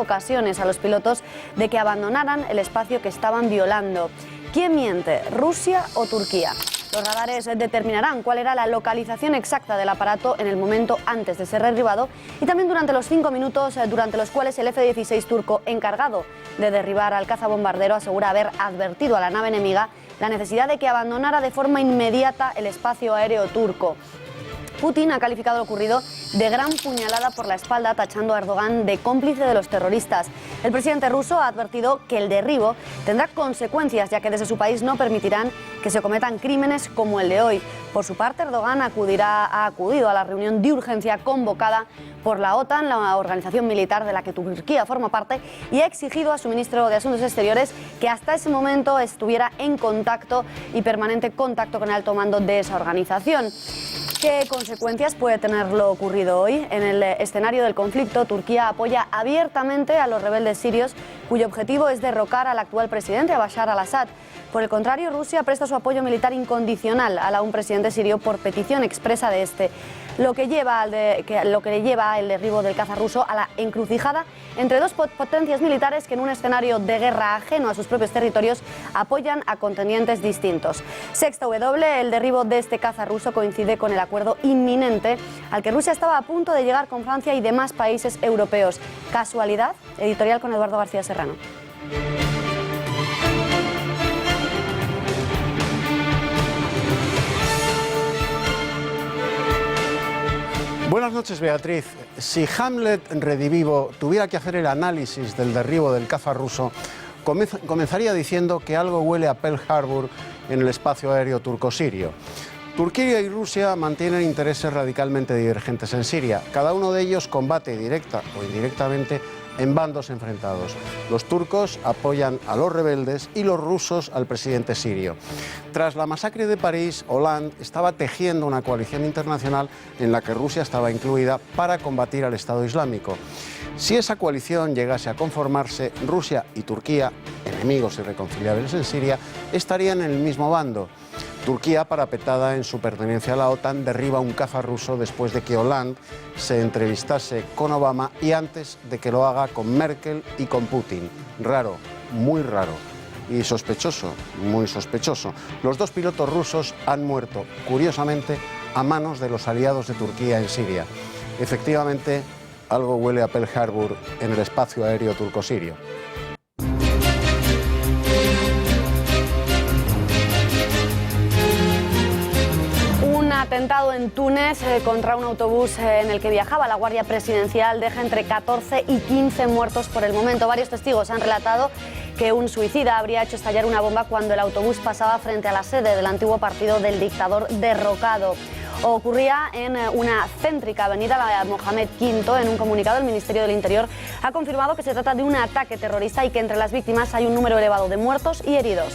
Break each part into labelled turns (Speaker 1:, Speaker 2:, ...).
Speaker 1: ocasiones a los pilotos de que abandonaran el espacio que estaban violando. ¿Quién miente, Rusia o Turquía? Los radares determinarán cuál era la localización exacta del aparato en el momento antes de ser derribado y también durante los 5 minutos durante los cuales el F-16 turco encargado de derribar al cazabombardero asegura haber advertido a la nave enemiga la necesidad de que abandonara de forma inmediata el espacio aéreo turco. Putin ha calificado lo ocurrido de gran puñalada por la espalda, tachando a Erdogan de cómplice de los terroristas. El presidente ruso ha advertido que el derribo tendrá consecuencias, ya que desde su país no permitirán que se cometan crímenes como el de hoy. Por su parte, Erdogan ha acudido a la reunión de urgencia convocada por la OTAN, la organización militar de la que Turquía forma parte, y ha exigido a su ministro de Asuntos Exteriores que hasta ese momento estuviera en contacto y permanente contacto con el alto mando de esa organización. ¿Qué consecuencias puede tener lo ocurrido hoy? En el escenario del conflicto, Turquía apoya abiertamente a los rebeldes sirios, cuyo objetivo es derrocar al actual presidente, a Bashar al-Assad. Por el contrario, Rusia presta su apoyo militar incondicional a un presidente sirio por petición expresa de este, lo que le lleva el derribo del caza ruso a la encrucijada entre dos potencias militares que en un escenario de guerra ajeno a sus propios territorios apoyan a contendientes distintos. Sexta W, el derribo de este caza ruso coincide con el acuerdo inminente al que Rusia estaba a punto de llegar con Francia y demás países europeos. ¿Casualidad? Editorial con Eduardo García Serrano.
Speaker 2: Buenas noches, Beatriz. Si Hamlet redivivo tuviera que hacer el análisis del derribo del caza ruso, comenzaría diciendo que algo huele a Pearl Harbor en el espacio aéreo turco-sirio. Turquía y Rusia mantienen intereses radicalmente divergentes en Siria. Cada uno de ellos combate directa o indirectamente en bandos enfrentados. Los turcos apoyan a los rebeldes y los rusos al presidente sirio. Tras la masacre de París, Hollande estaba tejiendo una coalición internacional en la que Rusia estaba incluida para combatir al Estado Islámico. Si esa coalición llegase a conformarse, Rusia y Turquía, enemigos irreconciliables en Siria, estarían en el mismo bando. Turquía, parapetada en su pertenencia a la OTAN, derriba un caza ruso después de que Hollande se entrevistase con Obama y antes de que lo haga con Merkel y con Putin. Raro, muy raro. Y sospechoso, muy sospechoso. Los dos pilotos rusos han muerto, curiosamente, a manos de los aliados de Turquía en Siria. Efectivamente, algo huele a Pearl Harbor en el espacio aéreo turco-sirio.
Speaker 1: Atentado en Túnez contra un autobús en el que viajaba la Guardia Presidencial deja entre 14 y 15 muertos por el momento. Varios testigos han relatado que un suicida habría hecho estallar una bomba cuando el autobús pasaba frente a la sede del antiguo partido del dictador derrocado. Ocurría en una céntrica avenida, la Mohamed V. En un comunicado, el Ministerio del Interior ha confirmado que se trata de un ataque terrorista y que entre las víctimas hay un número elevado de muertos y heridos.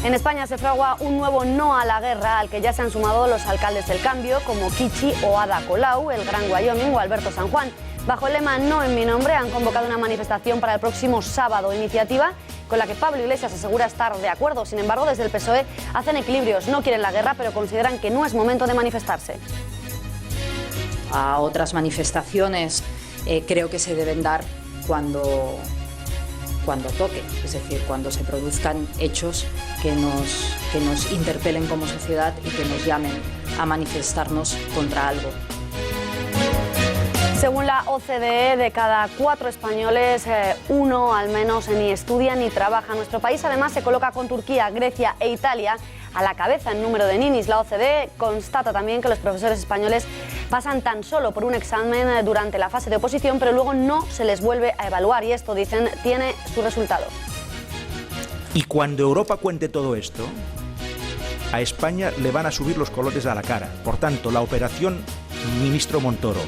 Speaker 1: En España se fragua un nuevo no a la guerra al que ya se han sumado los alcaldes del cambio como Kichi o Ada Colau, el Gran Wyoming o Alberto San Juan. Bajo el lema No en mi nombre han convocado una manifestación para el próximo sábado, iniciativa con la que Pablo Iglesias asegura estar de acuerdo. Sin embargo, desde el PSOE hacen equilibrios, no quieren la guerra, pero consideran que no es momento de manifestarse.
Speaker 3: A otras manifestaciones creo que se deben dar cuando toque, es decir, cuando se produzcan hechos que nos interpelen como sociedad y que nos llamen a manifestarnos contra algo.
Speaker 1: Según la OCDE, de cada 4 españoles, uno al menos ni estudia ni trabaja. Nuestro país además se coloca con Turquía, Grecia e Italia a la cabeza en número de ninis. La OCDE constata también que los profesores españoles pasan tan solo por un examen durante la fase de oposición, pero luego no se les vuelve a evaluar y esto, dicen, tiene su resultado.
Speaker 4: Y cuando Europa cuente todo esto, a España le van a subir los colores a la cara. Por tanto, la operación ministro Montoro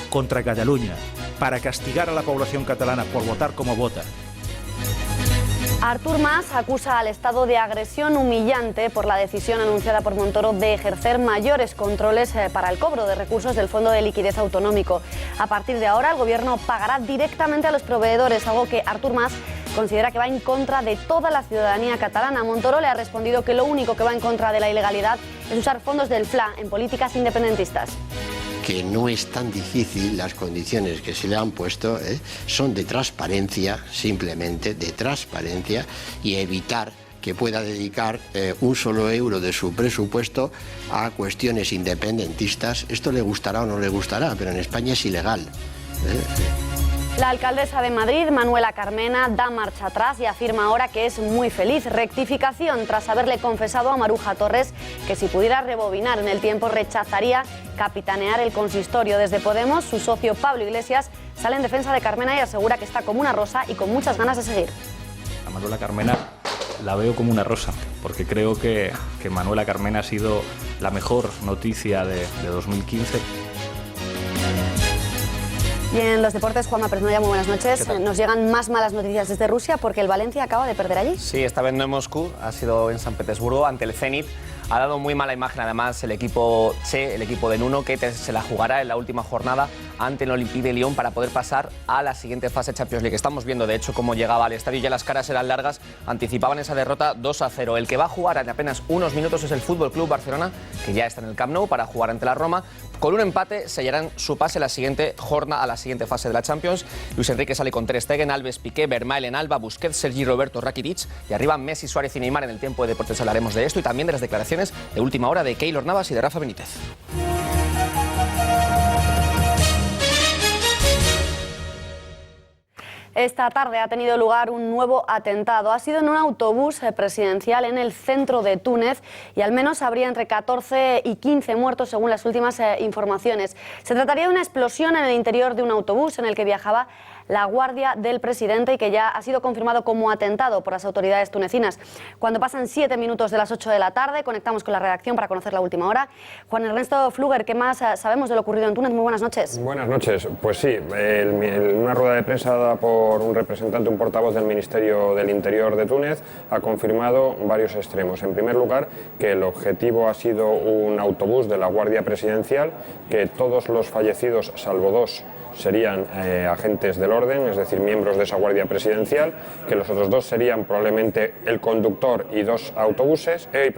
Speaker 4: contra Cataluña para castigar a la población catalana por votar como vota.
Speaker 1: Artur Mas acusa al Estado de agresión humillante por la decisión anunciada por Montoro de ejercer mayores controles para el cobro de recursos del Fondo de Liquidez Autonómico. A partir de ahora, el Gobierno pagará directamente a los proveedores, algo que Artur Mas considera que va en contra de toda la ciudadanía catalana. Montoro le ha respondido que lo único que va en contra de la ilegalidad es usar fondos del FLA en políticas independentistas.
Speaker 5: que no es tan difícil, las condiciones que se le han puesto son de transparencia, simplemente de transparencia, y evitar que pueda dedicar un solo euro de su presupuesto a cuestiones independentistas. Esto le gustará o no le gustará, pero en España es ilegal.
Speaker 1: La alcaldesa de Madrid, Manuela Carmena, da marcha atrás y afirma ahora que es muy feliz. Rectificación tras haberle confesado a Maruja Torres que si pudiera rebobinar en el tiempo rechazaría capitanear el consistorio. Desde Podemos, su socio Pablo Iglesias sale en defensa de Carmena y asegura que está como una rosa y con muchas ganas de seguir.
Speaker 6: A Manuela Carmena la veo como una rosa, porque creo que Manuela Carmena ha sido la mejor noticia de 2015.
Speaker 1: Y en los deportes, Juanma Presnoya, muy buenas noches. Nos llegan más malas noticias desde Rusia porque el Valencia acaba de perder allí.
Speaker 7: Sí, esta vez no en Moscú, ha sido en San Petersburgo ante el Zenit. Ha dado muy mala imagen además el equipo Che, el equipo de Nuno, que se la jugará en la última jornada ante el Olympique de Lyon para poder pasar a la siguiente fase de Champions League. Estamos viendo de hecho cómo llegaba al estadio, ya las caras eran largas, anticipaban esa derrota 2-0. El que va a jugar en apenas unos minutos es el Fútbol Club Barcelona, que ya está en el Camp Nou para jugar ante la Roma. Con un empate sellarán su pase a la siguiente jornada, a la siguiente fase de la Champions. Luis Enrique sale con Ter Stegen, Alves, Piqué, Vermaelen, Alba, Busquets, Sergi Roberto, Rakitic, y arriba Messi, Suárez y Neymar. En el tiempo de deportes hablaremos de esto y también de las declaraciones de última hora de Keylor Navas y de Rafa Benítez.
Speaker 1: Esta tarde ha tenido lugar un nuevo atentado. Ha sido en un autobús presidencial en el centro de Túnez y al menos habría entre 14 y 15 muertos según las últimas informaciones. Se trataría de una explosión en el interior de un autobús en el que viajaba la guardia del presidente y que ya ha sido confirmado como atentado por las autoridades tunecinas. Cuando pasan 7 minutos de las 8 de la tarde, conectamos con la redacción para conocer la última hora. Juan Ernesto Fluger, ¿qué más sabemos de lo ocurrido en Túnez? Muy buenas noches.
Speaker 8: Buenas noches. Pues sí, en una rueda de prensa dada por un representante, un portavoz del Ministerio del Interior de Túnez, ha confirmado varios extremos. En primer lugar, que el objetivo ha sido un autobús de la Guardia Presidencial, que todos los fallecidos, salvo 2, serían agentes del orden, es decir, miembros de esa Guardia Presidencial, que los otros 2 serían probablemente el conductor y 2 autobuses, el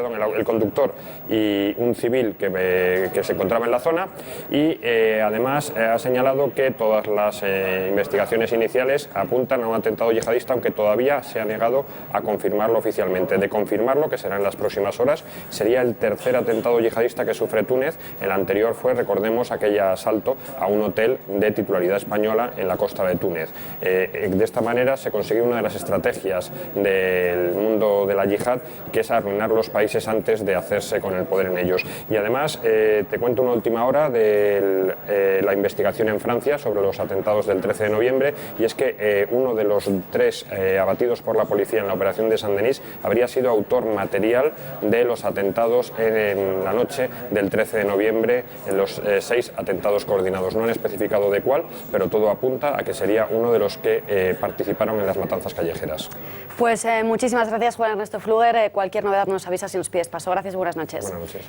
Speaker 8: conductor y un civil que se encontraba en la zona, y además ha señalado que todas las investigaciones iniciales apuntan a un atentado yihadista, aunque todavía se ha negado a confirmarlo oficialmente. De confirmarlo, que será en las próximas horas, sería el tercer atentado yihadista que sufre Túnez. El anterior fue, recordemos, aquel asalto a un hotel de titularidad española en la costa de Túnez. De esta manera se consigue una de las estrategias del mundo de la yihad, que es arruinar los países antes de hacerse con el poder en ellos. Y además te cuento una última hora de la investigación en Francia sobre los atentados del 13 de noviembre, y es que uno de los 3 abatidos por la policía en la operación de Saint-Denis habría sido autor material de los atentados en la noche del 13 de noviembre, en los 6 atentados coordinados. No han especificado de cuál, pero todo apunta a que sería uno de los que participaron en las matanzas callejeras.
Speaker 1: Pues muchísimas gracias, Juan Ernesto Fluger. Cualquier novedad nos avisa si nos pides paso. Gracias y buenas noches.
Speaker 8: Buenas noches.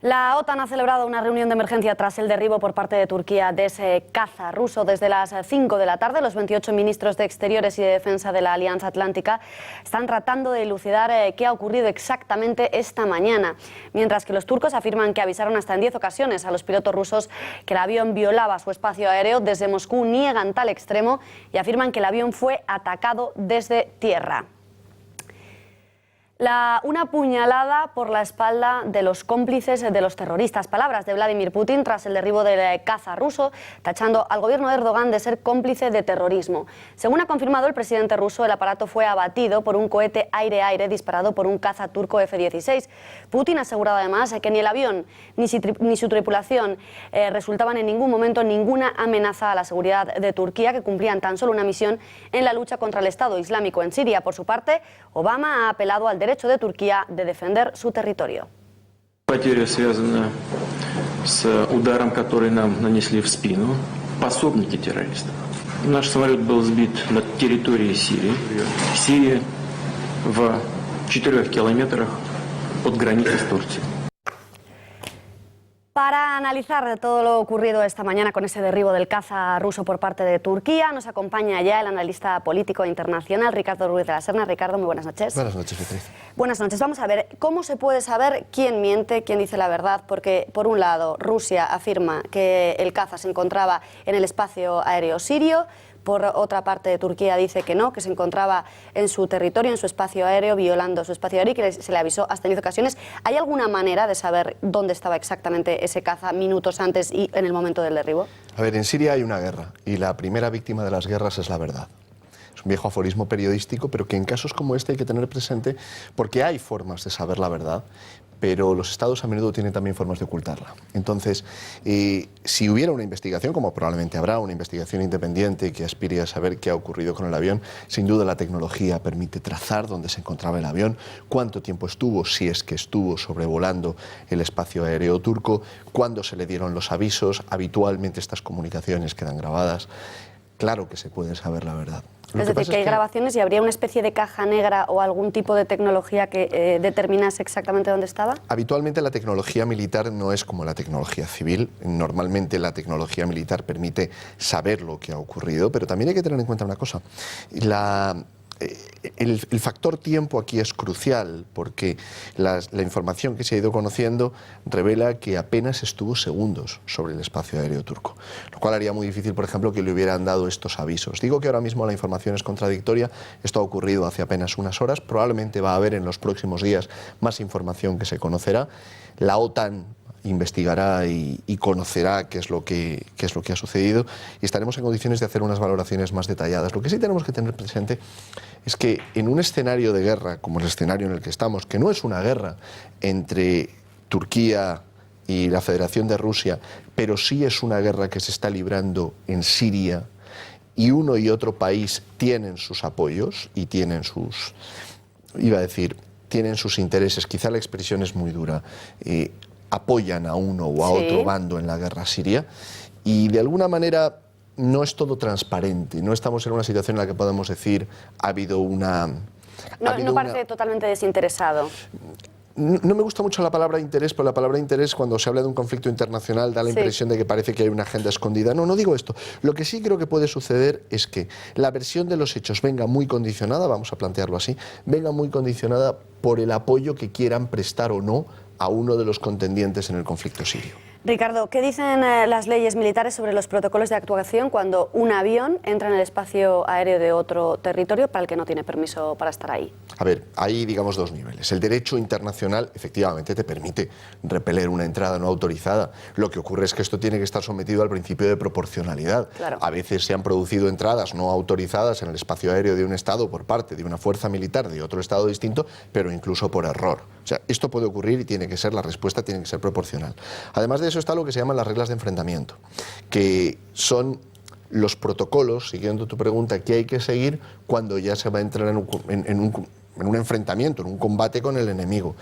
Speaker 1: La OTAN ha celebrado una reunión de emergencia tras el derribo por parte de Turquía de ese caza ruso. Desde las 5 de la tarde, los 28 ministros de Exteriores y de Defensa de la Alianza Atlántica están tratando de elucidar qué ha ocurrido exactamente esta mañana, mientras que los turcos afirman que avisaron hasta en 10 ocasiones a los pilotos rusos que el avión violaba su espacio aéreo. Desde Moscú niegan tal extremo y afirman que el avión fue atacado desde tierra. Una puñalada por la espalda de los cómplices de los terroristas. Palabras de Vladimir Putin tras el derribo del caza ruso, tachando al gobierno de Erdogan de ser cómplice de terrorismo. Según ha confirmado el presidente ruso, el aparato fue abatido por un cohete aire-aire disparado por un caza turco F-16. Putin ha asegurado además que ni el avión ni su tripulación resultaban en ningún momento ninguna amenaza a la seguridad de Turquía, que cumplían tan solo una misión en la lucha contra el Estado Islámico en Siria. Por su parte, Obama ha apelado al derecho de Turquía de defender su territorio.
Speaker 9: Потеря, связанная с ударом, который нам нанесли в спину, пособники террористов. Наш самолет был сбит над территорией Сирии. Сирия в 4 километрах от границы с Турцией.
Speaker 1: Para Para analizar todo lo ocurrido esta mañana con ese derribo del caza ruso por parte de Turquía, nos acompaña ya el analista político internacional Ricardo Ruiz de la Serna. Ricardo, muy buenas noches.
Speaker 10: Buenas noches, Beatriz.
Speaker 1: Buenas noches. Vamos a ver, ¿cómo se puede saber quién miente, quién dice la verdad? Porque, por un lado, Rusia afirma que el caza se encontraba en el espacio aéreo sirio. Por otra parte, Turquía dice que no, que se encontraba en su territorio, en su espacio aéreo, violando su espacio aéreo y que se le avisó hasta en 10 ocasiones. ¿Hay alguna manera de saber dónde estaba exactamente ese caza minutos antes y en el momento del derribo?
Speaker 10: A ver, en Siria hay una guerra y la primera víctima de las guerras es la verdad. Es un viejo aforismo periodístico, pero que en casos como este hay que tener presente porque hay formas de saber la verdad, pero los estados a menudo tienen también formas de ocultarla. Entonces, si hubiera una investigación, como probablemente habrá, una investigación independiente que aspire a saber qué ha ocurrido con el avión, sin duda la tecnología permite trazar dónde se encontraba el avión, cuánto tiempo estuvo, si es que estuvo sobrevolando el espacio aéreo turco, cuándo se le dieron los avisos. Habitualmente estas comunicaciones quedan grabadas. Claro que se puede saber la verdad.
Speaker 1: Es decir, que hay grabaciones y habría una especie de caja negra o algún tipo de tecnología que determinase exactamente dónde estaba.
Speaker 10: Habitualmente la tecnología militar no es como la tecnología civil. Normalmente la tecnología militar permite saber lo que ha ocurrido, pero también hay que tener en cuenta una cosa. El factor tiempo aquí es crucial porque la información que se ha ido conociendo revela que apenas estuvo segundos sobre el espacio aéreo turco, lo cual haría muy difícil, por ejemplo, que le hubieran dado estos avisos. Digo que ahora mismo la información es contradictoria, esto ha ocurrido hace apenas unas horas, probablemente va a haber en los próximos días más información que se conocerá. La OTAN investigará y conocerá qué es lo que ha sucedido y estaremos en condiciones de hacer unas valoraciones más detalladas. Lo que sí tenemos que tener presente es que en un escenario de guerra, como el escenario en el que estamos, que no es una guerra entre Turquía y la Federación de Rusia, pero sí es una guerra que se está librando en Siria y uno y otro país tienen sus apoyos y tienen sus, tienen sus intereses, quizá la expresión es muy dura, apoyan a uno o a otro bando en la guerra siria y de alguna manera no es todo transparente, no estamos en una situación en la que podemos decir ha habido una...
Speaker 1: No parece totalmente desinteresado.
Speaker 10: No me gusta mucho la palabra interés, pero la palabra interés cuando se habla de un conflicto internacional da la impresión de que parece que hay una agenda escondida. No digo esto. Lo que sí creo que puede suceder es que la versión de los hechos venga muy condicionada, vamos a plantearlo así, venga muy condicionada por el apoyo que quieran prestar o no a uno de los contendientes en el conflicto sirio.
Speaker 1: Ricardo, ¿qué dicen las leyes militares sobre los protocolos de actuación cuando un avión entra en el espacio aéreo de otro territorio para el que no tiene permiso para estar ahí?
Speaker 10: A ver, hay, digamos, dos niveles. El derecho internacional, efectivamente, te permite repeler una entrada no autorizada. Lo que ocurre es que esto tiene que estar sometido al principio de proporcionalidad.
Speaker 1: Claro.
Speaker 10: A veces se han producido entradas no autorizadas en el espacio aéreo de un Estado por parte de una fuerza militar de otro Estado distinto, pero incluso por error. O sea, esto puede ocurrir y tiene que ser, la respuesta tiene que ser proporcional. Además de eso está lo que se llaman las reglas de enfrentamiento, que son los protocolos, siguiendo tu pregunta, que hay que seguir cuando ya se va a entrar en un enfrentamiento, en un combate con el enemigo.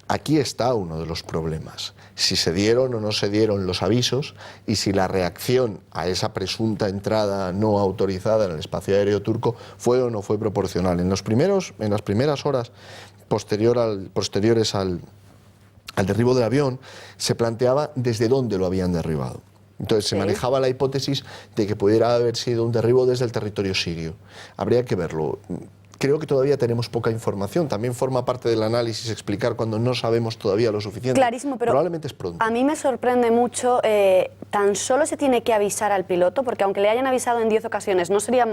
Speaker 10: Aquí está uno de los problemas, si se dieron o no se dieron los avisos y si la reacción a esa presunta entrada no autorizada en el espacio aéreo turco fue o no fue proporcional. En las primeras horas posteriores al derribo del avión, se planteaba desde dónde lo habían derribado. Entonces se manejaba la hipótesis de que pudiera haber sido un derribo desde el territorio sirio. Habría que verlo. Creo que todavía tenemos poca información. También forma parte del análisis explicar cuando no sabemos todavía lo suficiente.
Speaker 1: Clarísimo, pero
Speaker 10: probablemente es pronto.
Speaker 1: A mí me sorprende mucho, tan solo se tiene que avisar al piloto, porque aunque le hayan avisado en 10 ocasiones, no sería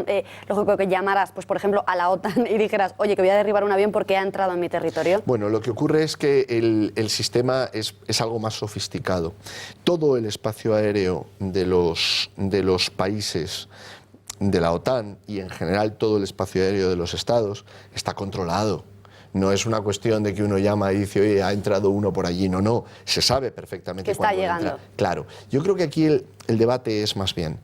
Speaker 1: lógico que llamaras, pues por ejemplo, a la OTAN y dijeras, oye, que voy a derribar un avión porque ha entrado en mi territorio.
Speaker 10: Bueno, lo que ocurre es que el sistema es algo más sofisticado. Todo el espacio aéreo de los países de la OTAN y en general todo el espacio aéreo de los estados está controlado. No es una cuestión de que uno llama y dice, oye, ha entrado uno por allí. No, se sabe perfectamente
Speaker 1: que está llegando.
Speaker 10: Entra. Claro, yo creo que aquí el debate es más bien,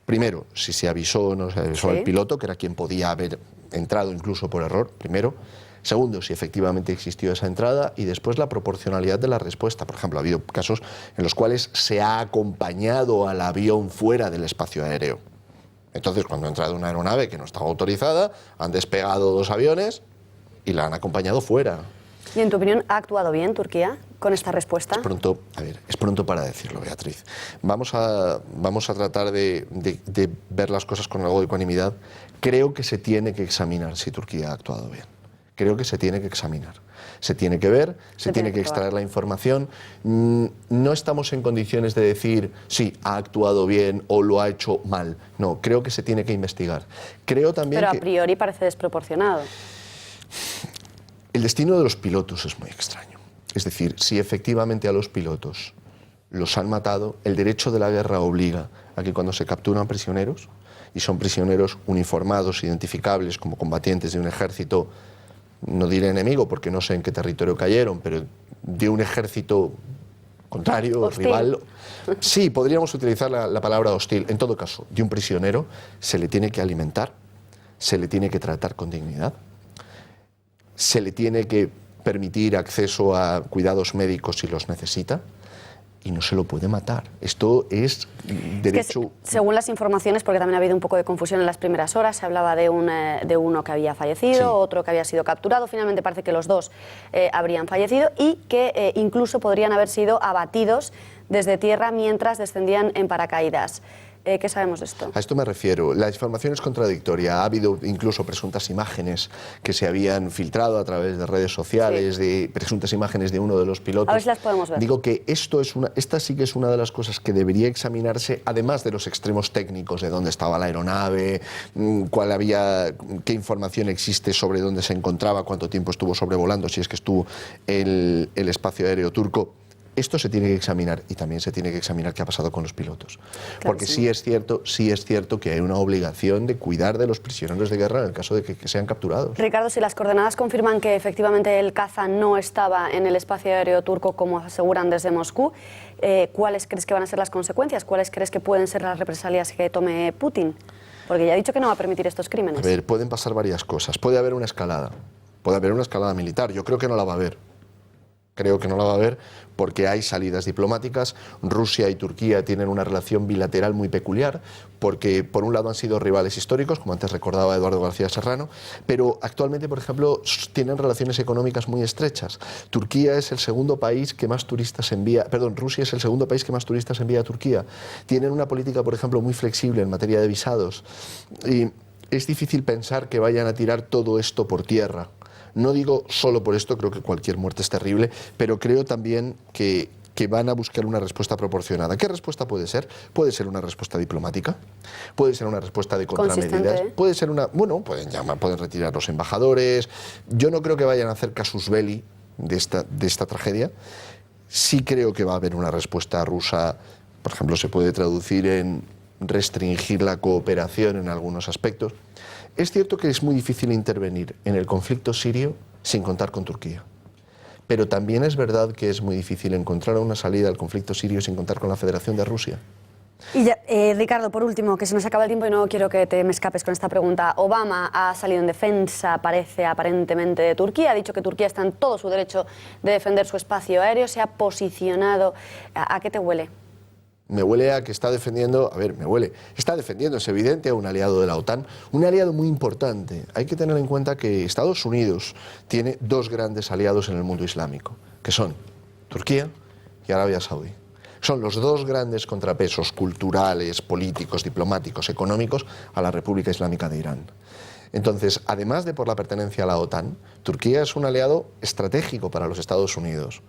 Speaker 10: primero, si se avisó o no se avisó al piloto, que era quien podía haber entrado incluso por error, primero. Segundo, si efectivamente existió esa entrada y después la proporcionalidad de la respuesta. Por ejemplo, ha habido casos en los cuales se ha acompañado al avión fuera del espacio aéreo. Entonces, cuando ha entrado una aeronave que no estaba autorizada, han despegado dos aviones y la han acompañado fuera.
Speaker 1: ¿Y en tu opinión ha actuado bien Turquía con esta respuesta?
Speaker 10: Es pronto para decirlo, Beatriz. Vamos a tratar de ver las cosas con algo de ecuanimidad. Creo que se tiene que examinar si Turquía ha actuado bien. Creo que se tiene que examinar. Se tiene que ver, se tiene que extraer la información. No estamos en condiciones de decir si ha actuado bien o lo ha hecho mal. No, creo que se tiene que investigar. Creo también
Speaker 1: Pero a priori parece desproporcionado.
Speaker 10: El destino de los pilotos es muy extraño. Es decir, si efectivamente a los pilotos los han matado, el derecho de la guerra obliga a que cuando se capturan prisioneros, y son prisioneros uniformados, identificables como combatientes de un ejército, no diré enemigo porque no sé en qué territorio cayeron, pero de un ejército contrario,
Speaker 1: hostil.
Speaker 10: Rival. Sí, podríamos utilizar la palabra hostil. En todo caso, de un prisionero se le tiene que alimentar, se le tiene que tratar con dignidad, se le tiene que permitir acceso a cuidados médicos si los necesita, y no se lo puede matar. Esto es derecho...
Speaker 1: Es que, según las informaciones, porque también ha habido un poco de confusión en las primeras horas, se hablaba de uno que había fallecido, sí, otro que había sido capturado, finalmente parece que los dos habrían fallecido y que incluso podrían haber sido abatidos desde tierra mientras descendían en paracaídas. ¿Qué sabemos de esto?
Speaker 10: A esto me refiero. La información es contradictoria. Ha habido incluso presuntas imágenes que se habían filtrado a través de redes sociales, sí, de presuntas imágenes de uno de los pilotos.
Speaker 1: A ver si las podemos ver.
Speaker 10: Digo que esta sí que es una de las cosas que debería examinarse, además de los extremos técnicos de dónde estaba la aeronave, qué información existe sobre dónde se encontraba, cuánto tiempo estuvo sobrevolando, si es que estuvo el espacio aéreo turco. Esto se tiene que examinar, y también se tiene que examinar qué ha pasado con los pilotos. Claro, porque sí es cierto que hay una obligación de cuidar de los prisioneros de guerra en el caso de que sean capturados.
Speaker 1: Ricardo, si las coordenadas confirman que efectivamente el caza no estaba en el espacio aéreo turco como aseguran desde Moscú, ¿cuáles crees que van a ser las consecuencias? ¿Cuáles crees que pueden ser las represalias que tome Putin? Porque ya ha dicho que no va a permitir estos crímenes.
Speaker 10: A ver, pueden pasar varias cosas. Puede haber una escalada militar. Yo creo que no la va a haber. Creo que no la va a haber porque hay salidas diplomáticas. Rusia y Turquía tienen una relación bilateral muy peculiar porque, por un lado, han sido rivales históricos, como antes recordaba Eduardo García Serrano, pero actualmente, por ejemplo, tienen relaciones económicas muy estrechas. Turquía es el segundo país que más turistas envía, Rusia es el segundo país que más turistas envía a Turquía. Tienen una política, por ejemplo, muy flexible en materia de visados y es difícil pensar que vayan a tirar todo esto por tierra. No digo solo por esto, creo que cualquier muerte es terrible, pero creo también que van a buscar una respuesta proporcionada. ¿Qué respuesta puede ser? Puede ser una respuesta diplomática, puede ser una respuesta de contramedidas, puede ser pueden retirar los embajadores. Yo no creo que vayan a hacer casus belli de esta tragedia. Sí creo que va a haber una respuesta rusa, por ejemplo, se puede traducir en restringir la cooperación en algunos aspectos. Es cierto que es muy difícil intervenir en el conflicto sirio sin contar con Turquía, pero también es verdad que es muy difícil encontrar una salida al conflicto sirio sin contar con la Federación de Rusia.
Speaker 1: Y ya, Ricardo, por último, que se nos acaba el tiempo y no quiero que me escapes con esta pregunta. Obama ha salido en defensa, aparentemente, de Turquía, ha dicho que Turquía está en todo su derecho de defender su espacio aéreo, se ha posicionado. ¿A qué te huele?
Speaker 10: Me huele a que está defendiendo, está defendiendo, es evidente, a un aliado de la OTAN, un aliado muy importante. Hay que tener en cuenta que Estados Unidos tiene dos grandes aliados en el mundo islámico, que son Turquía y Arabia Saudí. Son los dos grandes contrapesos culturales, políticos, diplomáticos, económicos a la República Islámica de Irán. Entonces, además de por la pertenencia a la OTAN, Turquía es un aliado estratégico para los Estados Unidos.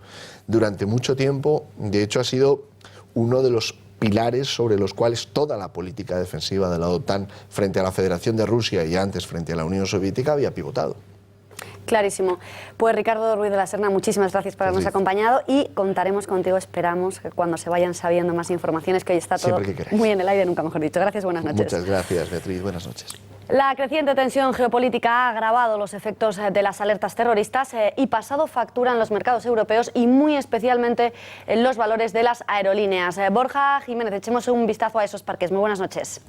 Speaker 10: Durante mucho tiempo, de hecho, ha sido uno de los pilares sobre los cuales toda la política defensiva de la OTAN frente a la Federación de Rusia y antes frente a la Unión Soviética había pivotado.
Speaker 1: Clarísimo. Pues Ricardo Ruiz de la Serna, muchísimas gracias por habernos acompañado y contaremos contigo, esperamos, que cuando se vayan sabiendo más informaciones, que hoy está todo muy en el aire, nunca mejor dicho. Gracias, buenas noches.
Speaker 10: Muchas gracias, Beatriz, buenas noches.
Speaker 1: La creciente tensión geopolítica ha agravado los efectos de las alertas terroristas y pasado factura en los mercados europeos y muy especialmente en los valores de las aerolíneas. Borja Jiménez, echemos un vistazo a esos parques. Muy buenas noches.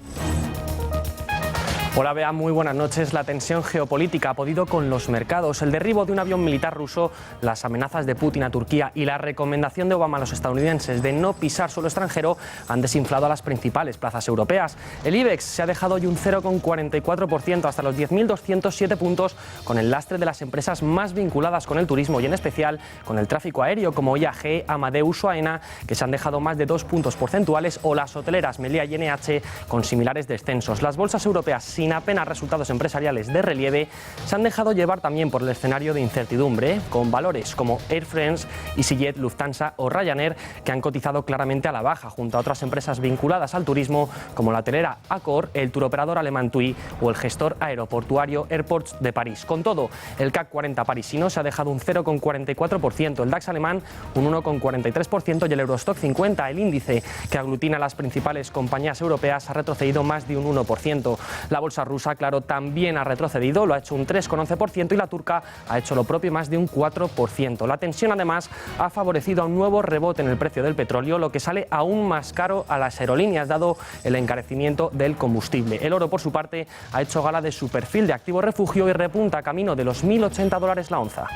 Speaker 7: Hola Bea, muy buenas noches. La tensión geopolítica ha podido con los mercados. El derribo de un avión militar ruso, las amenazas de Putin a Turquía y la recomendación de Obama a los estadounidenses de no pisar suelo extranjero han desinflado a las principales plazas europeas. El IBEX se ha dejado hoy un 0,44% hasta los 10.207 puntos, con el lastre de las empresas más vinculadas con el turismo y en especial con el tráfico aéreo como IAG, Amadeus o AENA, que se han dejado más de 2 puntos porcentuales, o las hoteleras Meliá y NH con similares descensos. Las bolsas europeas, sin apenas resultados empresariales de relieve, se han dejado llevar también por el escenario de incertidumbre, con valores como Air France, EasyJet, Lufthansa o Ryanair, que han cotizado claramente a la baja, junto a otras empresas vinculadas al turismo como la hotelera Accor, el turoperador alemán TUI o el gestor aeroportuario Airports de París. Con todo, el CAC 40 parisino se ha dejado un 0,44%, el DAX alemán un 1,43% y el Eurostock 50, el índice que aglutina a las principales compañías europeas, ha retrocedido más de un 1%. La bolsa rusa, claro, también ha retrocedido, lo ha hecho un 3,11% y la turca ha hecho lo propio, más de un 4%. La tensión además ha favorecido a un nuevo rebote en el precio del petróleo, lo que sale aún más caro a las aerolíneas dado el encarecimiento del combustible. El oro, por su parte, ha hecho gala de su perfil de activo refugio y repunta camino de los $1.080 la onza.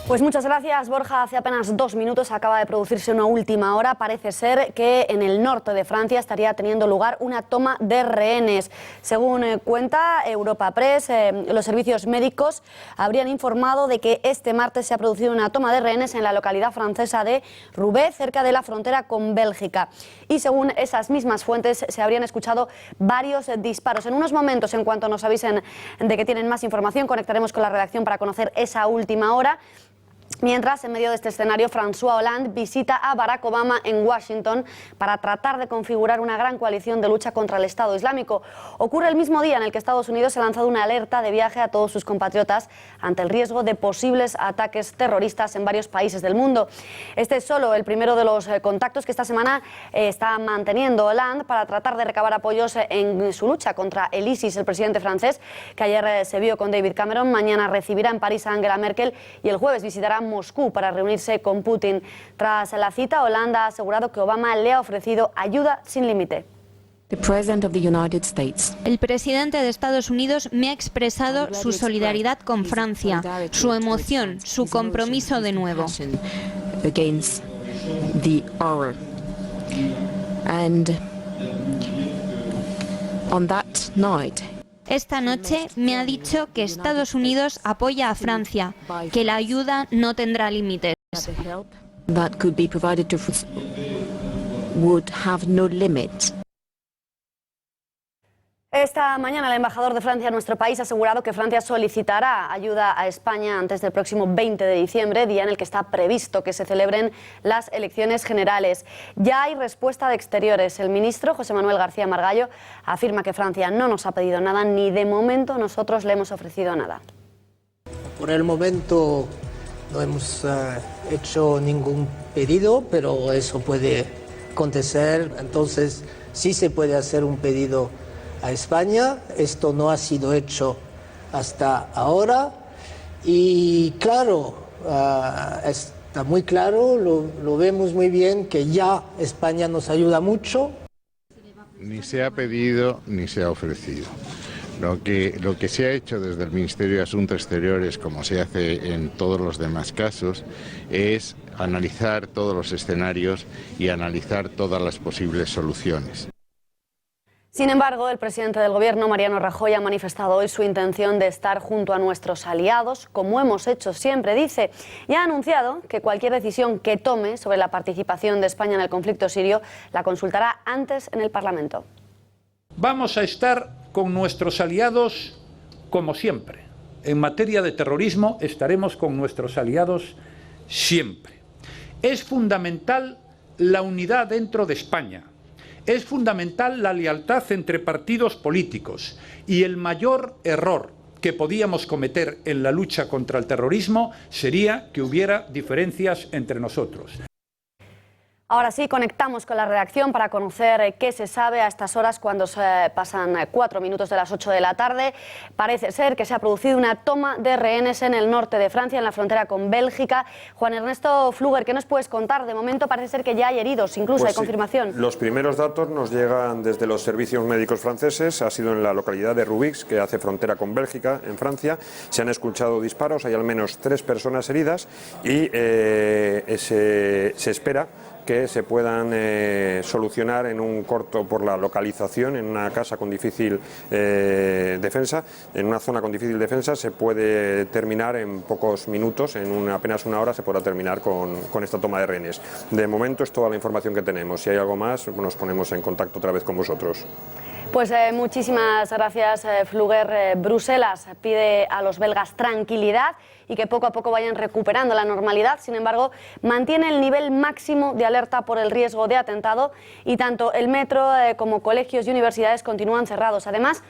Speaker 1: Pues muchas gracias, Borja. Hace apenas 2 minutos acaba de producirse una última hora. Parece ser que en el norte de Francia estaría teniendo lugar una toma de rehenes. Según cuenta Europa Press, los servicios médicos habrían informado de que este martes se ha producido una toma de rehenes en la localidad francesa de Roubaix, cerca de la frontera con Bélgica. Y según esas mismas fuentes, se habrían escuchado varios disparos. En unos momentos, en cuanto nos avisen de que tienen más información, conectaremos con la redacción para conocer esa última hora. Mientras, en medio de este escenario, François Hollande visita a Barack Obama en Washington para tratar de configurar una gran coalición de lucha contra el Estado Islámico. Ocurre el mismo día en el que Estados Unidos ha lanzado una alerta de viaje a todos sus compatriotas ante el riesgo de posibles ataques terroristas en varios países del mundo. Este es solo el primero de los contactos que esta semana está manteniendo Hollande para tratar de recabar apoyos en su lucha contra el ISIS. El presidente francés, que ayer se vio con David Cameron, mañana recibirá en París a Angela Merkel y el jueves visitará Moscú para reunirse con Putin. Tras la cita, Hollande ha asegurado que Obama le ha ofrecido ayuda sin límite.
Speaker 11: El presidente de Estados Unidos me ha expresado su solidaridad con Francia, su emoción, su compromiso de nuevo. Esta noche me ha dicho que Estados Unidos apoya a Francia, que la ayuda no tendrá límites.
Speaker 1: Esta mañana el embajador de Francia en nuestro país ha asegurado que Francia solicitará ayuda a España antes del próximo 20 de diciembre, día en el que está previsto que se celebren las elecciones generales. Ya hay respuesta de Exteriores. El ministro José Manuel García Margallo afirma que Francia no nos ha pedido nada ni de momento nosotros le hemos ofrecido nada.
Speaker 12: Por el momento no hemos hecho ningún pedido, pero eso puede acontecer. Entonces sí se puede hacer un pedido a España. Esto no ha sido hecho hasta ahora y claro, está muy claro, lo vemos muy bien que ya España nos ayuda mucho.
Speaker 13: Ni se ha pedido ni se ha ofrecido. Lo que se ha hecho desde el Ministerio de Asuntos Exteriores, como se hace en todos los demás casos, es analizar todos los escenarios y analizar todas las posibles soluciones.
Speaker 1: Sin embargo, el presidente del Gobierno, Mariano Rajoy, ha manifestado hoy su intención de estar junto a nuestros aliados, como hemos hecho siempre, dice, y ha anunciado que cualquier decisión que tome sobre la participación de España en el conflicto sirio la consultará antes en el Parlamento.
Speaker 14: Vamos a estar con nuestros aliados como siempre. En materia de terrorismo estaremos con nuestros aliados siempre. Es fundamental la unidad dentro de España. Es fundamental la lealtad entre partidos políticos y el mayor error que podíamos cometer en la lucha contra el terrorismo sería que hubiera diferencias entre nosotros.
Speaker 1: Ahora sí, conectamos con la redacción para conocer qué se sabe a estas horas cuando se pasan 4 minutos de las 8 de la tarde. Parece ser que se ha producido una toma de rehenes en el norte de Francia, en la frontera con Bélgica. Juan Ernesto Fluger, ¿qué nos puedes contar? De momento parece ser que ya hay heridos, incluso hay confirmación.
Speaker 8: Los primeros datos nos llegan desde los servicios médicos franceses. Ha sido en la localidad de Rubix, que hace frontera con Bélgica, en Francia. Se han escuchado disparos, hay al menos 3 personas heridas y se espera que se puedan solucionar en un corto por la localización, en una casa con difícil defensa, en una zona con difícil defensa. Se puede terminar en pocos minutos, en apenas una hora se podrá terminar con esta toma de rehenes. De momento es toda la información que tenemos. Si hay algo más, nos ponemos en contacto otra vez con vosotros.
Speaker 1: Pues muchísimas gracias, Fluger. Bruselas pide a los belgas tranquilidad y que poco a poco vayan recuperando la normalidad. Sin embargo, mantiene el nivel máximo de alerta por el riesgo de atentado y tanto el metro como colegios y universidades continúan cerrados. Además,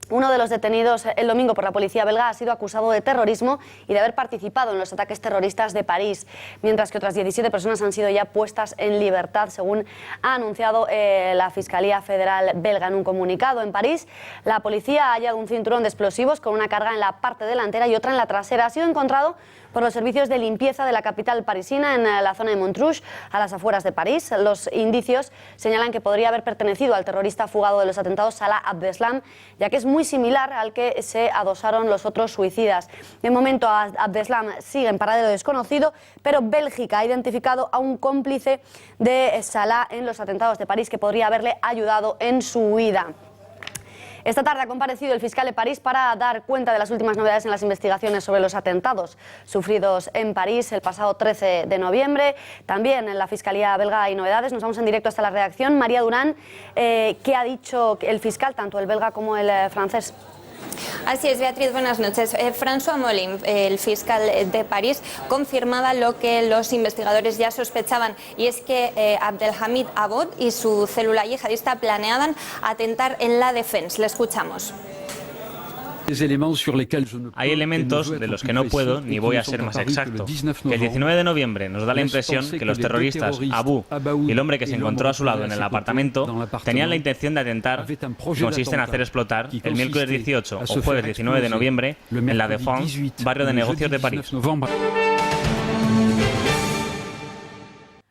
Speaker 1: uno de los detenidos el domingo por la policía belga ha sido acusado de terrorismo y de haber participado en los ataques terroristas de París, mientras que otras 17 personas han sido ya puestas en libertad, según ha anunciado la Fiscalía Federal belga en un comunicado. En París, la policía ha hallado un cinturón de explosivos con una carga en la parte delantera y otra en la trasera. Ha sido encontrado por los servicios de limpieza de la capital parisina en la zona de Montrouge, a las afueras de París. Los indicios señalan que podría haber pertenecido al terrorista fugado de los atentados Salah Abdeslam, ya que es muy similar al que se adosaron los otros suicidas. De momento, Abdeslam sigue en paradero desconocido, pero Bélgica ha identificado a un cómplice de Salah en los atentados de París que podría haberle ayudado en su huida. Esta tarde ha comparecido el fiscal de París para dar cuenta de las últimas novedades en las investigaciones sobre los atentados sufridos en París el pasado 13 de noviembre. También en la Fiscalía belga hay novedades. Nos vamos en directo hasta la redacción. María Durán, ¿qué ha dicho el fiscal, tanto el belga como el francés?
Speaker 11: Así es, Beatriz, buenas noches. François Molins, el fiscal de París, confirmaba lo que los investigadores ya sospechaban, y es que Abdelhamid Abod y su célula yihadista planeaban atentar en la Défense. Le escuchamos.
Speaker 6: Hay elementos de los que no puedo ni voy a ser más exacto. Que el 19 de noviembre nos da la impresión que los terroristas Abu y el hombre que se encontró a su lado en el apartamento tenían la intención de atentar, que consiste en hacer explotar el miércoles 18 o jueves 19 de noviembre en la Défense, barrio de negocios de París.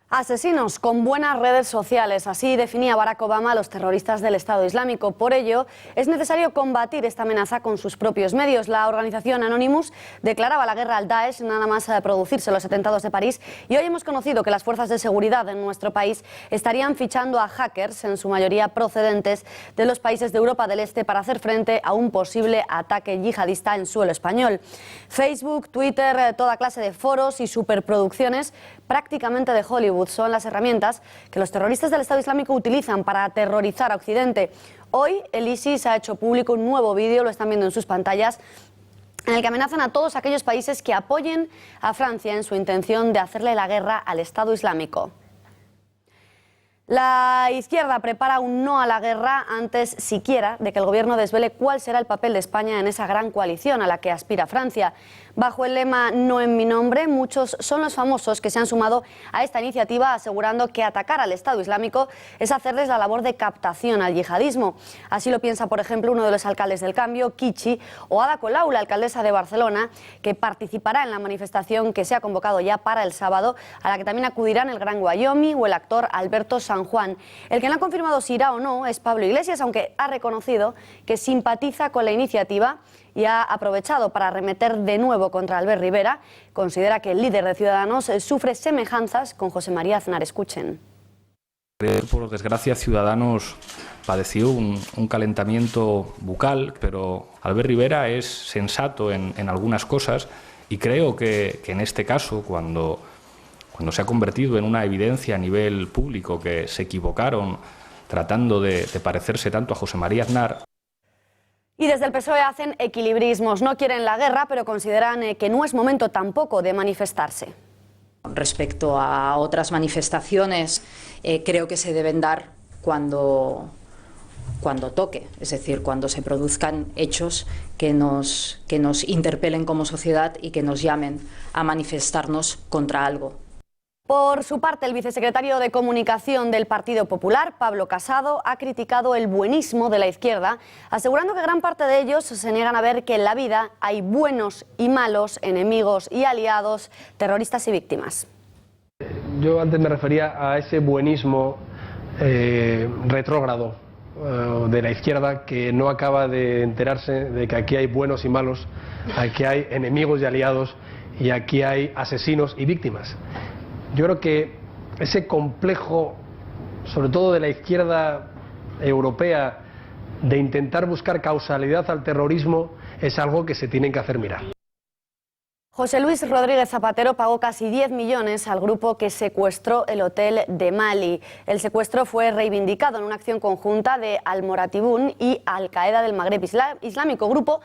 Speaker 1: Asesinos con buenas redes sociales, así definía Barack Obama a los terroristas del Estado Islámico. Por ello, es necesario combatir esta amenaza con sus propios medios. La organización Anonymous declaraba la guerra al Daesh nada más producirse los atentados de París, y hoy hemos conocido que las fuerzas de seguridad en nuestro país estarían fichando a hackers, en su mayoría procedentes de los países de Europa del Este, para hacer frente a un posible ataque yihadista en suelo español. Facebook, Twitter, toda clase de foros y superproducciones prácticamente de Hollywood son las herramientas que los terroristas del Estado Islámico utilizan para aterrorizar a Occidente. Hoy el ISIS ha hecho público un nuevo vídeo, lo están viendo en sus pantallas, en el que amenazan a todos aquellos países que apoyen a Francia en su intención de hacerle la guerra al Estado Islámico. La izquierda prepara un no a la guerra antes siquiera de que el gobierno desvele cuál será el papel de España en esa gran coalición a la que aspira Francia. Bajo el lema "No en mi nombre", muchos son los famosos que se han sumado a esta iniciativa, asegurando que atacar al Estado Islámico es hacerles la labor de captación al yihadismo. Así lo piensa, por ejemplo, uno de los alcaldes del Cambio, Kichi, o Ada Colau, la alcaldesa de Barcelona, que participará en la manifestación que se ha convocado ya para el sábado, a la que también acudirán el Gran Wyoming o el actor Alberto San Juan. El que no ha confirmado si irá o no es Pablo Iglesias, aunque ha reconocido que simpatiza con la iniciativa y ha aprovechado para arremeter de nuevo contra Albert Rivera. Considera que el líder de Ciudadanos sufre semejanzas con José María Aznar. Escuchen.
Speaker 6: Por desgracia, Ciudadanos padeció un calentamiento bucal, pero Albert Rivera es sensato en algunas cosas, y creo que en este caso, cuando se ha convertido en una evidencia a nivel público que se equivocaron tratando de parecerse tanto a José María Aznar.
Speaker 1: Y desde el PSOE hacen equilibrismos. No quieren la guerra, pero consideran que no es momento tampoco de manifestarse.
Speaker 3: Respecto a otras manifestaciones, creo que se deben dar cuando toque, es decir, cuando se produzcan hechos que nos interpelen como sociedad y que nos llamen a manifestarnos contra algo.
Speaker 1: Por su parte, el vicesecretario de Comunicación del Partido Popular, Pablo Casado, ha criticado el buenismo de la izquierda, asegurando que gran parte de ellos se niegan a ver que en la vida hay buenos y malos, enemigos y aliados, terroristas y víctimas.
Speaker 15: Yo antes me refería a ese buenismo retrógrado de la izquierda que no acaba de enterarse de que aquí hay buenos y malos, aquí hay enemigos y aliados y aquí hay asesinos y víctimas. Yo creo que ese complejo, sobre todo de la izquierda europea, de intentar buscar causalidad al terrorismo, es algo que se tienen que hacer mirar.
Speaker 1: José Luis Rodríguez Zapatero pagó casi 10 millones al grupo que secuestró el hotel de Mali. El secuestro fue reivindicado en una acción conjunta de Al-Moratibun y Al-Qaeda del Magreb Islámico, grupo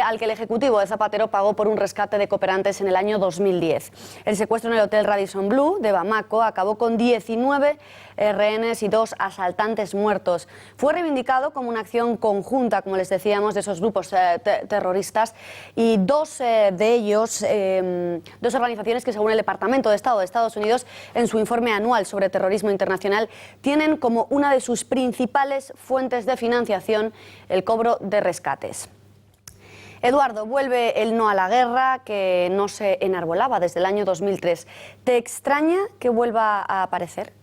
Speaker 1: al que el ejecutivo de Zapatero pagó por un rescate de cooperantes en el año 2010. El secuestro en el hotel Radisson Blu de Bamako acabó con 19 rehenes y 2 asaltantes muertos. Fue reivindicado como una acción conjunta, como les decíamos, de esos grupos terroristas, y dos de ellos, dos organizaciones que, según el Departamento de Estado de Estados Unidos, en su informe anual sobre terrorismo internacional, tienen como una de sus principales fuentes de financiación el cobro de rescates. Eduardo, vuelve el no a la guerra que no se enarbolaba desde el año 2003. ¿Te extraña que vuelva a aparecer?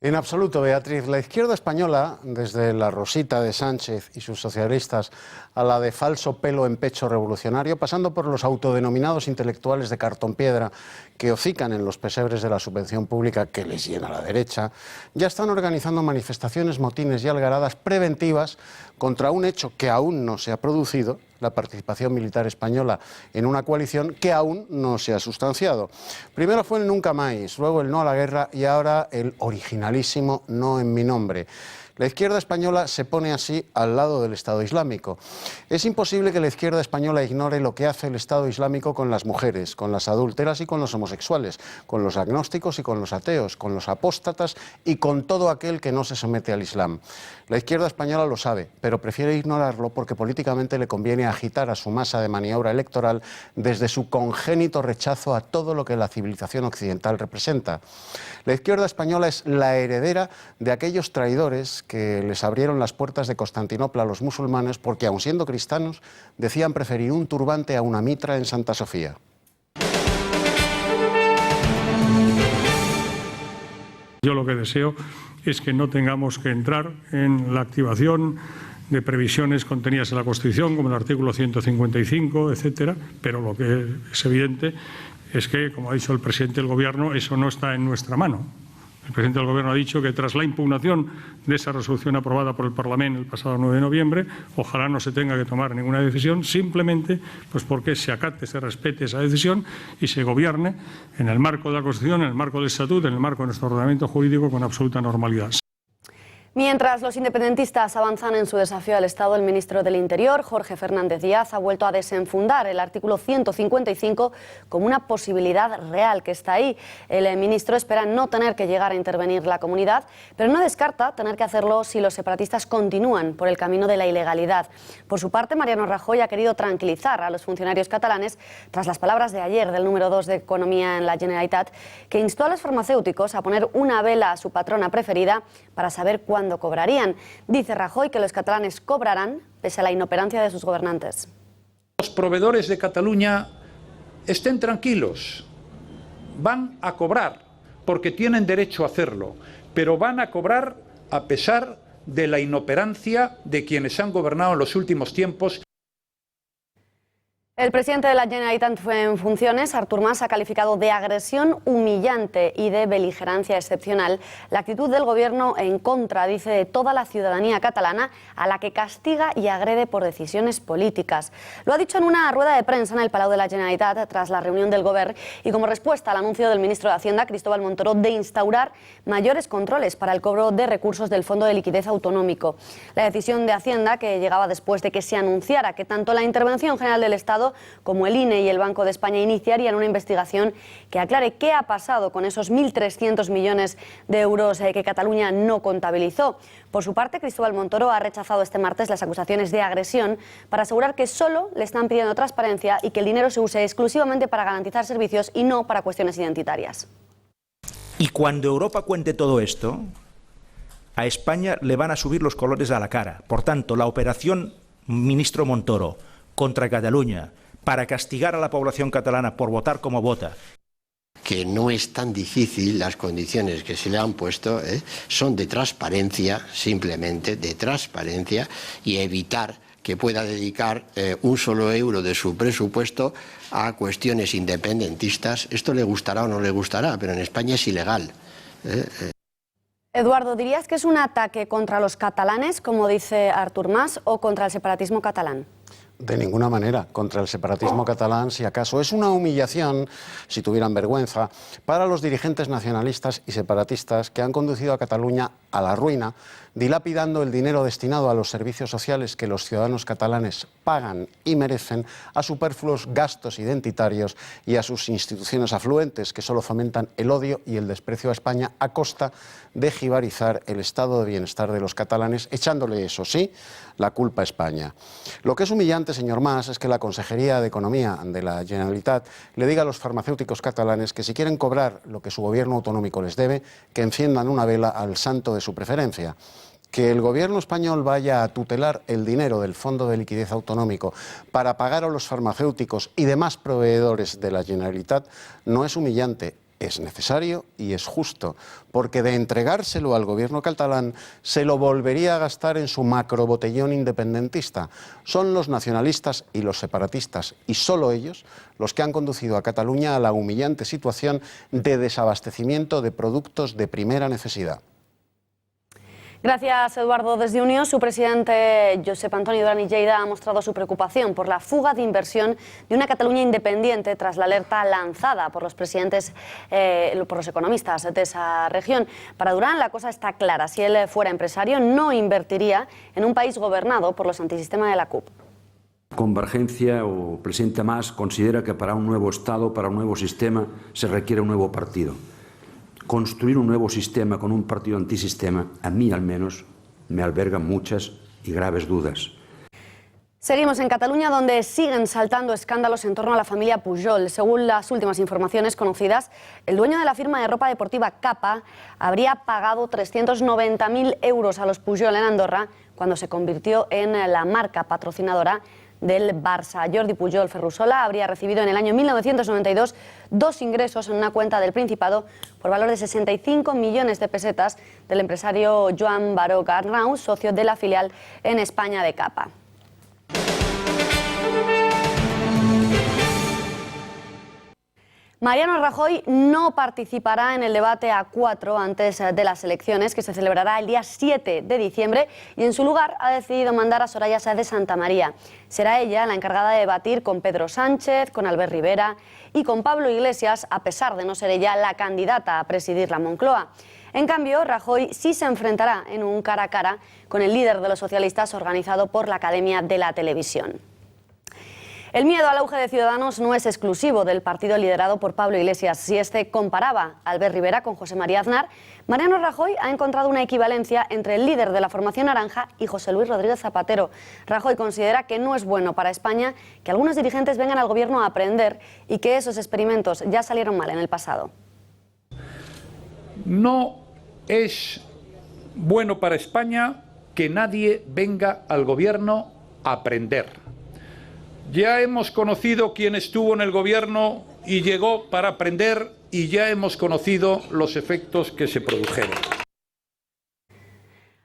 Speaker 2: En absoluto, Beatriz. La izquierda española, desde la Rosita de Sánchez y sus socialistas a la de falso pelo en pecho revolucionario, pasando por los autodenominados intelectuales de cartón piedra que hocican en los pesebres de la subvención pública que les llena la derecha, ya están organizando manifestaciones, motines y algaradas preventivas contra un hecho que aún no se ha producido, la participación militar española en una coalición que aún no se ha sustanciado. Primero fue el nunca más, luego el no a la guerra y ahora el originalísimo no en mi nombre. La izquierda española se pone así al lado del Estado Islámico. Es imposible que la izquierda española ignore lo que hace el Estado Islámico con las mujeres, con las adúlteras y con los homosexuales, con los agnósticos y con los ateos, con los apóstatas y con todo aquel que no se somete al Islam. La izquierda española lo sabe, pero prefiere ignorarlo porque políticamente le conviene agitar a su masa de maniobra electoral desde su congénito rechazo a todo lo que la civilización occidental representa. La izquierda española es la heredera de aquellos traidores que les abrieron las puertas de Constantinopla a los musulmanes porque, aun siendo cristianos, decían preferir un turbante a una mitra en Santa Sofía.
Speaker 16: Yo lo que deseo es que no tengamos que entrar en la activación de previsiones contenidas en la Constitución, como el artículo 155, etcétera, pero lo que es evidente es que, como ha dicho el presidente del Gobierno, eso no está en nuestra mano. El presidente del Gobierno ha dicho que tras la impugnación de esa resolución aprobada por el Parlamento el pasado 9 de noviembre, ojalá no se tenga que tomar ninguna decisión, simplemente pues porque se acate, se respete esa decisión y se gobierne en el marco de la Constitución, en el marco del Estatuto, en el marco de nuestro ordenamiento jurídico con absoluta normalidad.
Speaker 1: Mientras los independentistas avanzan en su desafío al Estado, el ministro del Interior, Jorge Fernández Díaz, ha vuelto a desenfundar el artículo 155 como una posibilidad real que está ahí. El ministro espera no tener que llegar a intervenir la comunidad, pero no descarta tener que hacerlo si los separatistas continúan por el camino de la ilegalidad. Por su parte, Mariano Rajoy ha querido tranquilizar a los funcionarios catalanes tras las palabras de ayer del número 2 de Economía en la Generalitat, que instó a los farmacéuticos a poner una vela a su patrona preferida para saber cuándo cobrarían. Dice Rajoy que los catalanes cobrarán pese a la inoperancia de sus gobernantes.
Speaker 14: Los proveedores de Cataluña estén tranquilos, van a cobrar porque tienen derecho a hacerlo, pero van a cobrar a pesar de la inoperancia de quienes han gobernado en los últimos tiempos.
Speaker 1: El presidente de la Generalitat en funciones, Artur Mas, ha calificado de agresión humillante y de beligerancia excepcional la actitud del gobierno en contra, dice, de toda la ciudadanía catalana a la que castiga y agrede por decisiones políticas. Lo ha dicho en una rueda de prensa en el Palau de la Generalitat tras la reunión del Govern y como respuesta al anuncio del ministro de Hacienda, Cristóbal Montoro, de instaurar mayores controles para el cobro de recursos del Fondo de Liquidez Autonómico. La decisión de Hacienda, que llegaba después de que se anunciara que tanto la Intervención General del Estado como el INE y el Banco de España iniciarían una investigación que aclare qué ha pasado con esos 1.300 millones de euros que Cataluña no contabilizó. Por su parte, Cristóbal Montoro ha rechazado este martes las acusaciones de agresión para asegurar que solo le están pidiendo transparencia y que el dinero se use exclusivamente para garantizar servicios y no para cuestiones identitarias.
Speaker 4: Y cuando Europa cuente todo esto, a España le van a subir los colores a la cara. Por tanto, la operación ministro Montoro contra Cataluña para castigar a la población catalana por votar como vota.
Speaker 5: Que no es tan difícil, las condiciones que se le han puesto son de transparencia, simplemente de transparencia, y evitar que pueda dedicar un solo euro de su presupuesto a cuestiones independentistas. Esto le gustará o no le gustará, pero en España es ilegal.
Speaker 1: Eduardo, ¿dirías que es un ataque contra los catalanes, como dice Artur Mas, o contra el separatismo catalán?
Speaker 2: De ninguna manera, contra el separatismo catalán, si acaso. Es una humillación, si tuvieran vergüenza, para los dirigentes nacionalistas y separatistas que han conducido a Cataluña a la ruina, dilapidando el dinero destinado a los servicios sociales que los ciudadanos catalanes pagan y merecen, a superfluos gastos identitarios y a sus instituciones afluentes, que solo fomentan el odio y el desprecio a España a costa de jibarizar el estado de bienestar de los catalanes, echándole, eso sí, la culpa a España. Lo que es humillante, señor Mas, es que la Consejería de Economía de la Generalitat le diga a los farmacéuticos catalanes que si quieren cobrar lo que su gobierno autonómico les debe, que enciendan una vela al santo de su preferencia. Que el gobierno español vaya a tutelar el dinero del Fondo de Liquidez Autonómico para pagar a los farmacéuticos y demás proveedores de la Generalitat no es humillante. Es necesario y es justo, porque de entregárselo al gobierno catalán se lo volvería a gastar en su macrobotellón independentista. Son los nacionalistas y los separatistas, y solo ellos, los que han conducido a Cataluña a la humillante situación de desabastecimiento de productos de primera necesidad.
Speaker 1: Gracias, Eduardo. Desde Unió, su presidente Josep Antoni Duran i Lleida ha mostrado su preocupación por la fuga de inversión de una Cataluña independiente tras la alerta lanzada por los por los economistas de esa región. Para Duran la cosa está clara. Si él fuera empresario, no invertiría en un país gobernado por los antisistema de la CUP.
Speaker 17: Convergencia o presidente Mas considera que para un nuevo Estado, para un nuevo sistema, se requiere un nuevo partido. Construir un nuevo sistema con un partido antisistema, a mí al menos, me albergan muchas y graves dudas.
Speaker 1: Seguimos en Cataluña, donde siguen saltando escándalos en torno a la familia Pujol. Según las últimas informaciones conocidas, el dueño de la firma de ropa deportiva Capa habría pagado 390.000 euros a los Pujol en Andorra cuando se convirtió en la marca patrocinadora del Barça. Jordi Pujol Ferrusola habría recibido en el año 1992 dos ingresos en una cuenta del Principado por valor de 65 millones de pesetas del empresario Joan Baró Garnau, socio de la filial en España de Capa. Mariano Rajoy no participará en el debate a 4 antes de las elecciones, que se celebrará el día 7 de diciembre, y en su lugar ha decidido mandar a Soraya Sáez de Santamaría. Será ella la encargada de debatir con Pedro Sánchez, con Albert Rivera y con Pablo Iglesias, a pesar de no ser ella la candidata a presidir la Moncloa. En cambio, Rajoy sí se enfrentará en un cara a cara con el líder de los socialistas organizado por la Academia de la Televisión. El miedo al auge de Ciudadanos no es exclusivo del partido liderado por Pablo Iglesias. Si este comparaba a Albert Rivera con José María Aznar, Mariano Rajoy ha encontrado una equivalencia entre el líder de la formación naranja y José Luis Rodríguez Zapatero. Rajoy considera que no es bueno para España que algunos dirigentes vengan al gobierno a aprender y que esos experimentos ya salieron mal en el pasado.
Speaker 14: No es bueno para España que nadie venga al gobierno a aprender. Ya hemos conocido quién estuvo en el gobierno y llegó para aprender, y ya hemos conocido los efectos que se produjeron.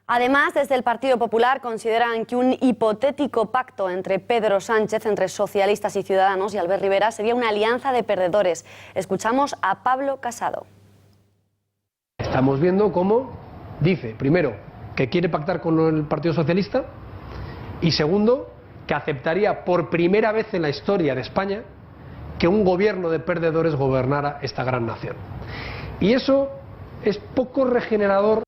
Speaker 1: Además, desde el Partido Popular consideran que un hipotético pacto entre Pedro Sánchez, entre socialistas y ciudadanos, y Albert Rivera sería una alianza de perdedores. Escuchamos a Pablo Casado.
Speaker 15: Estamos viendo cómo dice, primero, que quiere pactar con el Partido Socialista, y segundo, que aceptaría por primera vez en la historia de España que un gobierno de perdedores gobernara esta gran nación. Y eso es poco regenerador.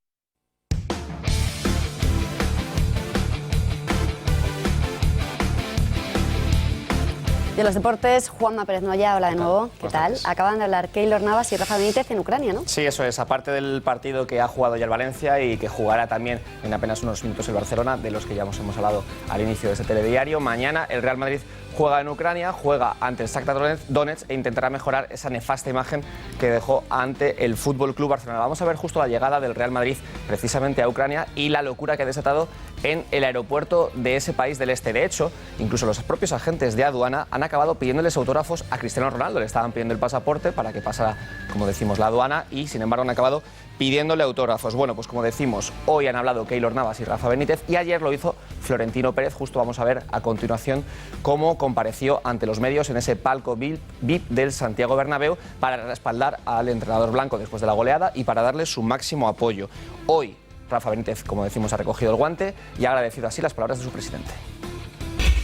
Speaker 1: De los deportes, Juanma Pérez Noya, hola de nuevo. ¿Qué tal? Acaban de hablar Keylor Navas y Rafa Benítez en Ucrania, ¿no?
Speaker 7: Sí, eso es. Aparte del partido que ha jugado ya el Valencia y que jugará también en apenas unos minutos el Barcelona, de los que ya hemos hablado al inicio de este telediario, mañana el Real Madrid juega en Ucrania, juega ante el Shakhtar Donetsk e intentará mejorar esa nefasta imagen que dejó ante el Fútbol Club Barcelona. Vamos a ver justo la llegada del Real Madrid precisamente a Ucrania y la locura que ha desatado en el aeropuerto de ese país del este. De hecho, incluso los propios agentes de aduana han acabado pidiéndoles autógrafos a Cristiano Ronaldo. Le estaban pidiendo el pasaporte para que pasara, como decimos, la aduana y, sin embargo, han acabado pidiéndole autógrafos. Bueno, pues como decimos, hoy han hablado Keylor Navas y Rafa Benítez y ayer lo hizo Florentino Pérez. Justo vamos a ver a continuación cómo compareció ante los medios en ese palco VIP del Santiago Bernabéu para respaldar al entrenador blanco después de la goleada y para darle su máximo apoyo. Hoy Rafa Benítez, como decimos, ha recogido el guante y ha agradecido así las palabras de su presidente.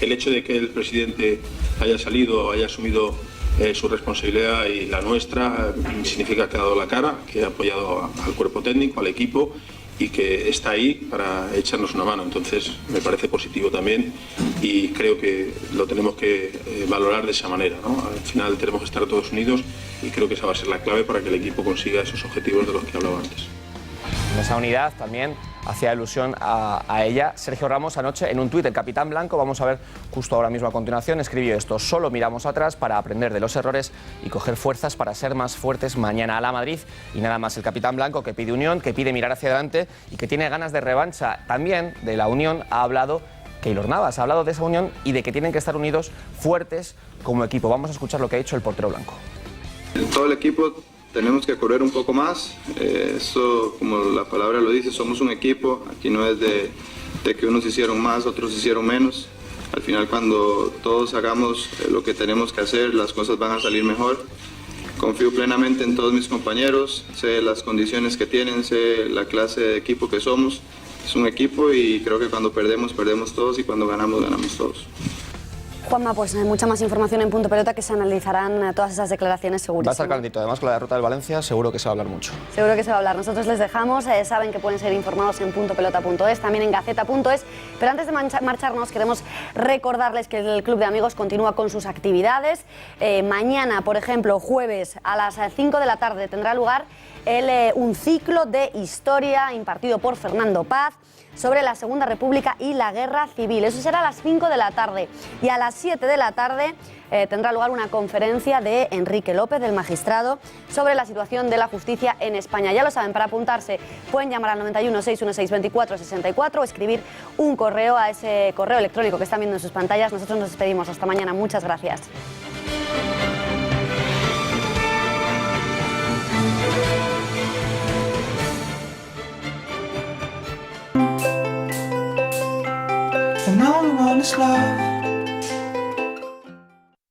Speaker 18: El hecho de que el presidente haya salido, haya asumido su responsabilidad y la nuestra, significa que ha dado la cara, que ha apoyado al cuerpo técnico, al equipo y que está ahí para echarnos una mano. Entonces me parece positivo también y creo que lo tenemos que valorar de esa manera, ¿no? Al final tenemos que estar todos unidos y creo que esa va a ser la clave para que el equipo consiga esos objetivos de los que hablaba antes.
Speaker 7: En esa unidad también hacía alusión a ella Sergio Ramos anoche en un tuit. El capitán blanco, vamos a ver justo ahora mismo a continuación, escribió esto: solo miramos atrás para aprender de los errores y coger fuerzas para ser más fuertes mañana a la Madrid. Y nada más, el capitán blanco que pide unión, que pide mirar hacia adelante y que tiene ganas de revancha. También de la unión ha hablado Keylor Navas, ha hablado de esa unión y de que tienen que estar unidos, fuertes como equipo. Vamos a escuchar lo que ha dicho el portero blanco.
Speaker 19: Todo el equipo tenemos que correr un poco más, eso como la palabra lo dice, somos un equipo, aquí no es de que unos hicieron más, otros hicieron menos. Al final cuando todos hagamos lo que tenemos que hacer, las cosas van a salir mejor. Confío plenamente en todos mis compañeros, sé las condiciones que tienen, sé la clase de equipo que somos. Es un equipo y creo que cuando perdemos, perdemos todos y cuando ganamos, ganamos todos.
Speaker 1: Juanma, pues mucha más información en Punto Pelota, que se analizarán todas esas declaraciones segurísimo.
Speaker 7: Va a estar calentito, además con la derrota del Valencia seguro que se va a hablar mucho.
Speaker 1: Seguro que se va a hablar. Nosotros les dejamos, saben que pueden ser informados en puntopelota.es, también en gaceta.es, pero antes de marcharnos queremos recordarles que el Club de Amigos continúa con sus actividades. Mañana, por ejemplo, jueves a las 5 de la tarde tendrá lugar un ciclo de historia impartido por Fernando Paz sobre la Segunda República y la Guerra Civil. Eso será a las 5 de la tarde. Y a las 7 de la tarde tendrá lugar una conferencia de Enrique López, del magistrado, sobre la situación de la justicia en España. Ya lo saben, para apuntarse pueden llamar al 91 616 24 64 o escribir un correo a ese correo electrónico que están viendo en sus pantallas. Nosotros nos despedimos. Hasta mañana. Muchas gracias.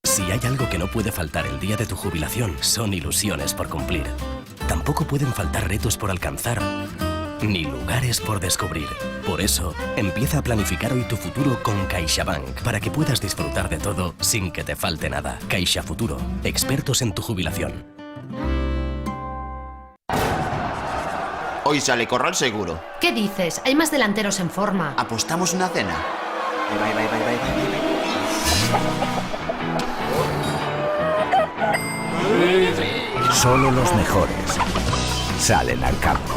Speaker 20: Si hay algo que no puede faltar el día de tu jubilación, son ilusiones por cumplir. Tampoco pueden faltar retos por alcanzar, ni lugares por descubrir. Por eso, empieza a planificar hoy tu futuro con CaixaBank, para que puedas disfrutar de todo sin que te falte nada. Caixa Futuro, expertos en tu jubilación.
Speaker 21: Hoy sale Corral seguro.
Speaker 22: ¿Qué dices? Hay más delanteros en forma.
Speaker 21: ¿Apostamos una cena?
Speaker 23: Solo los mejores salen al campo.